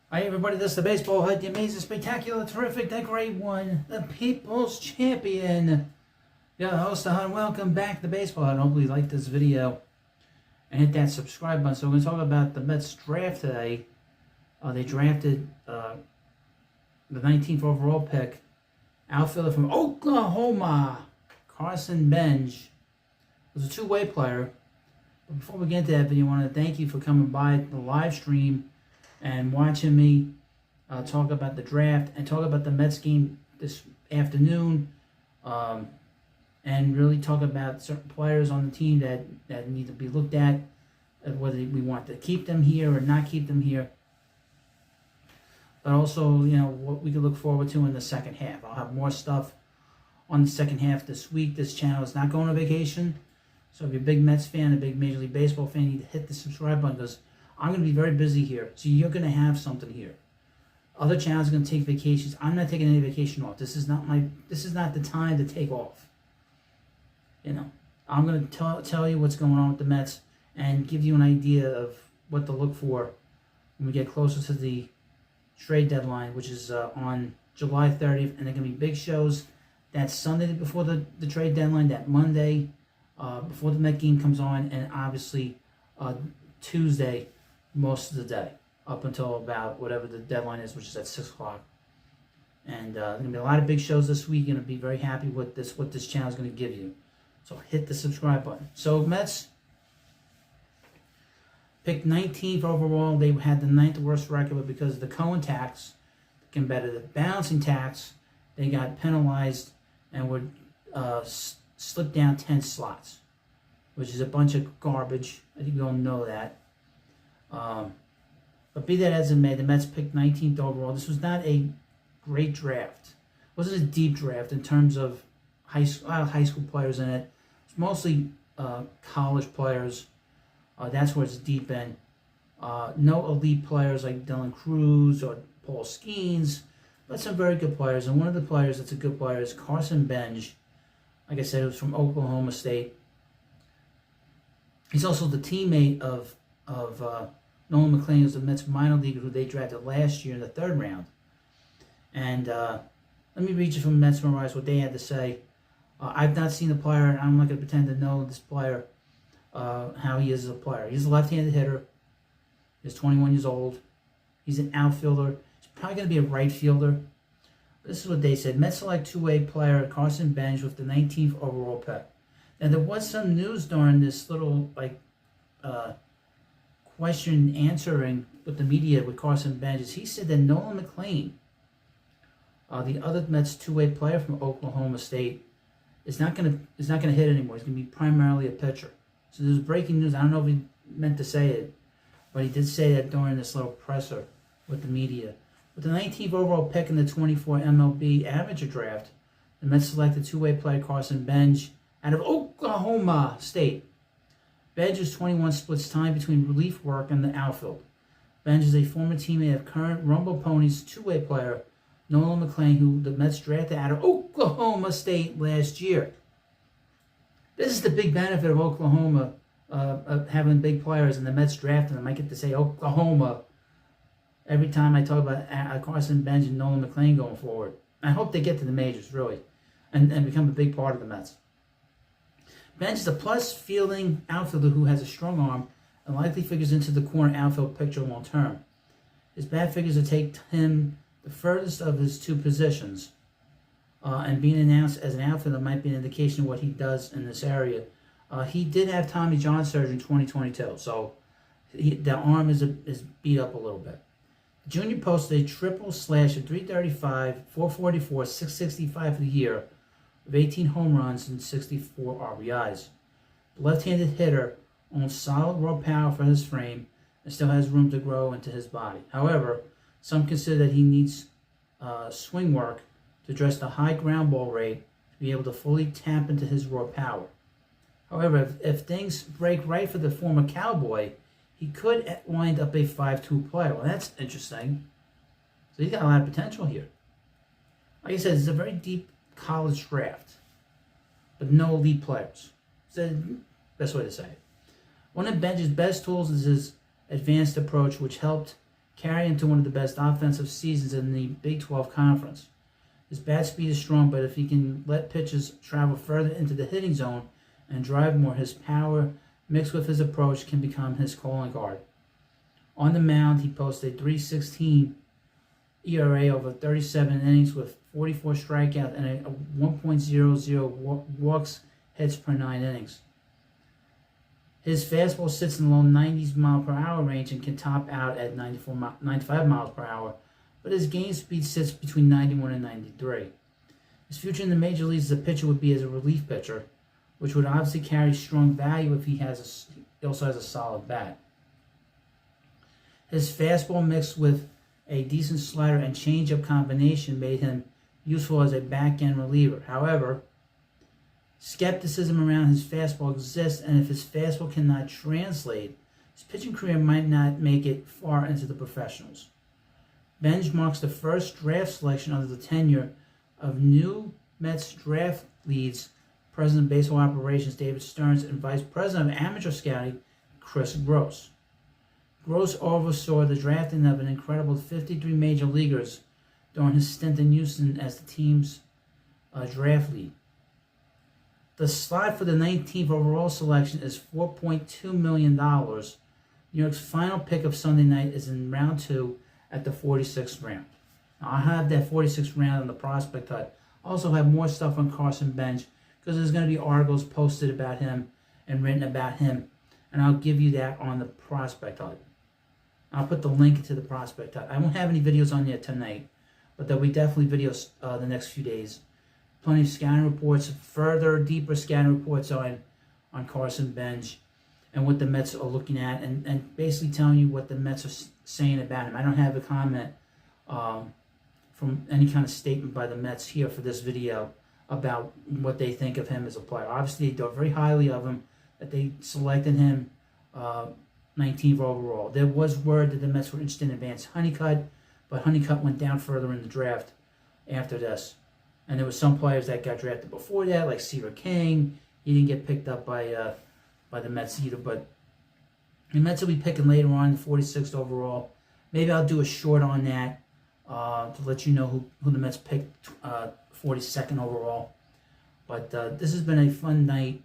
Hi everybody, this is the Baseball Hut, the amazing, spectacular, terrific, the great one, the People's Champion. Your host, the Hut. Welcome back to the Baseball Hut. Hopefully you like this video and hit that subscribe button. So we're going to talk about the Mets draft today. They drafted the 19th overall pick, outfielder from Oklahoma, Carson Benge. He was a two-way player. But before we get into that video, I want to thank you for coming by the live stream and watching me talk about the draft and talk about the Mets game this afternoon, and really talk about certain players on the team that need to be looked at, whether we want to keep them here or not keep them here. But also, what we can look forward to in the second half. I'll have more stuff on the second half this week. This channel is not going on vacation. So if you're a big Mets fan, a big Major League Baseball fan, you need to hit the subscribe button because I'm going to be very busy here, so you're going to have something here. Other channels are going to take vacations. I'm not taking any vacation off. This is not the time to take off. I'm going to tell you what's going on with the Mets and give you an idea of what to look for when we get closer to the trade deadline, which is on July 30th, and there are going to be big shows that Sunday before the trade deadline, that Monday before the Met game comes on, and obviously Tuesday most of the day, up until about whatever the deadline is, which is at 6 o'clock. And there's going to be a lot of big shows this week. You're going to be very happy with what this channel is going to give you. So hit the subscribe button. So Mets picked 19th overall. They had the 9th worst record, but because of the Cohen tax, the competitive balancing tax, they got penalized and were slipped down 10 slots, which is a bunch of garbage. I think we all know that. But be that as it may, the Mets picked 19th overall. This was not a great draft. It wasn't a deep draft in terms of high school players in it. It's mostly college players. That's where it's deep in. No elite players like Dylan Cruz or Paul Skeens, but some very good players. And one of the players that's a good player is Carson Benge. Like I said, he was from Oklahoma State. He's also the teammate of Nolan McLean, who's the Mets minor leaguer who they drafted last year in the 3rd round. And let me read you from Mets Memorize what they had to say. I've not seen the player, and I'm not going to pretend to know this player, how he is as a player. He's a left-handed hitter. He's 21 years old. He's an outfielder. He's probably going to be a right fielder. This is what they said. Mets select two-way player Carson Benge with the 19th overall pick. Now, there was some news during this little, question answering with the media with Carson Benge. He said that Nolan McLean, the other Mets two-way player from Oklahoma State, is not gonna hit anymore. He's gonna be primarily a pitcher. So there's breaking news. I don't know if he meant to say it, but he did say that during this little presser with the media. With the 19th overall pick in the 24 MLB Amateur Draft, the Mets selected two-way player Carson Benge out of Oklahoma State. Benge is 21, splits time between relief work and the outfield. Benge is a former teammate of current Rumble Ponies two-way player Nolan McLean, who the Mets drafted out of Oklahoma State last year. This is the big benefit of Oklahoma, of having big players, and the Mets drafting them. I get to say Oklahoma every time I talk about Carson Benge and Nolan McLean going forward. I hope they get to the majors, really, and become a big part of the Mets. Benge is a plus fielding outfielder who has a strong arm and likely figures into the corner outfield picture long term. His bat figures to take him the furthest of his two positions, and being announced as an outfielder might be an indication of what he does in this area. He did have Tommy John surgery in 2022, so the arm is beat up a little bit. The junior posted a triple slash of 335, 444, 665 for the year, with 18 home runs and 64 RBIs. The left-handed hitter owns solid raw power for his frame and still has room to grow into his body. However, some consider that he needs swing work to address the high ground ball rate to be able to fully tap into his raw power. However, if things break right for the former Cowboy, he could wind up a 5-2 player. Well, that's interesting. So he's got a lot of potential here. Like I said, it's a very deep college draft, but no elite players. It's the best way to say it. One of Benge's best tools is his advanced approach, which helped carry him to one of the best offensive seasons in the Big 12 Conference. His bat speed is strong, but if he can let pitches travel further into the hitting zone and drive more, his power mixed with his approach can become his calling card. On the mound, he posted a .316 ERA over 37 innings with 44 strikeouts and a 1.00 walks hits per 9 innings. His fastball sits in the low 90s mile/hour range and can top out at 95 miles per hour, but his game speed sits between 91 and 93. His future in the major leagues as a pitcher would be as a relief pitcher, which would obviously carry strong value if he also has a solid bat. His fastball mixed with a decent slider and changeup combination made him useful as a back-end reliever. However, skepticism around his fastball exists, and if his fastball cannot translate, his pitching career might not make it far into the professionals. Benge marks the first draft selection under the tenure of new Mets draft leads, President of Baseball Operations David Stearns, and Vice President of Amateur Scouting Chris Gross. Gross oversaw the drafting of an incredible 53 major leaguers during his stint in Houston as the team's draft lead. The slot for the 19th overall selection is $4.2 million. New York's final pick of Sunday night is in round 2 at the 46th round. Now, I have that 46th round on the Prospect Hut. I also have more stuff on Carson Benge because there's going to be articles posted about him and written about him, and I'll give you that on the Prospect Hut. I'll put the link to the Prospect Hut. I won't have any videos on there tonight, but there'll be definitely videos the next few days. Plenty of scouting reports, further, deeper scouting reports on Carson Benge and what the Mets are looking at, and basically telling you what the Mets are saying about him. I don't have a comment from any kind of statement by the Mets here for this video about what they think of him as a player. Obviously, they thought very highly of him, that they selected him 19th overall. There was word that the Mets were interested in Advanced Honeycutt, but Honeycutt went down further in the draft after this. And there were some players that got drafted before that, like Seaver King. He didn't get picked up by the Mets either, but the Mets will be picking later on, the 46th overall. Maybe I'll do a short on that to let you know who the Mets picked 42nd overall. But this has been a fun night.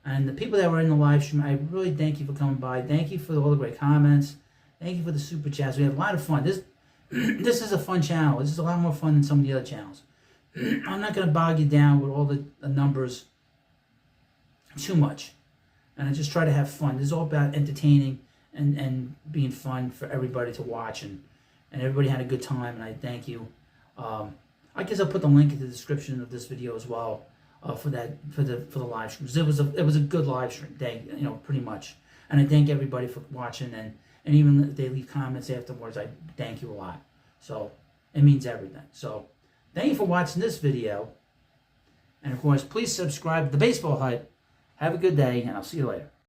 And the people that were in the live stream, I really thank you for coming by. Thank you for all the great comments. Thank you for the super chats. We had a lot of fun. This is a fun channel. This is a lot more fun than some of the other channels. I'm not going to bog you down with all the numbers too much. And I just try to have fun. This is all about entertaining and being fun for everybody to watch. And everybody had a good time, and I thank you. I guess I'll put the link in the description of this video as well for the live streams. It was a good live stream day, pretty much. And I thank everybody for watching, and even if they leave comments afterwards, I thank you a lot. So it means everything. So thank you for watching this video. And of course, please subscribe to the Baseball Hut. Have a good day, and I'll see you later.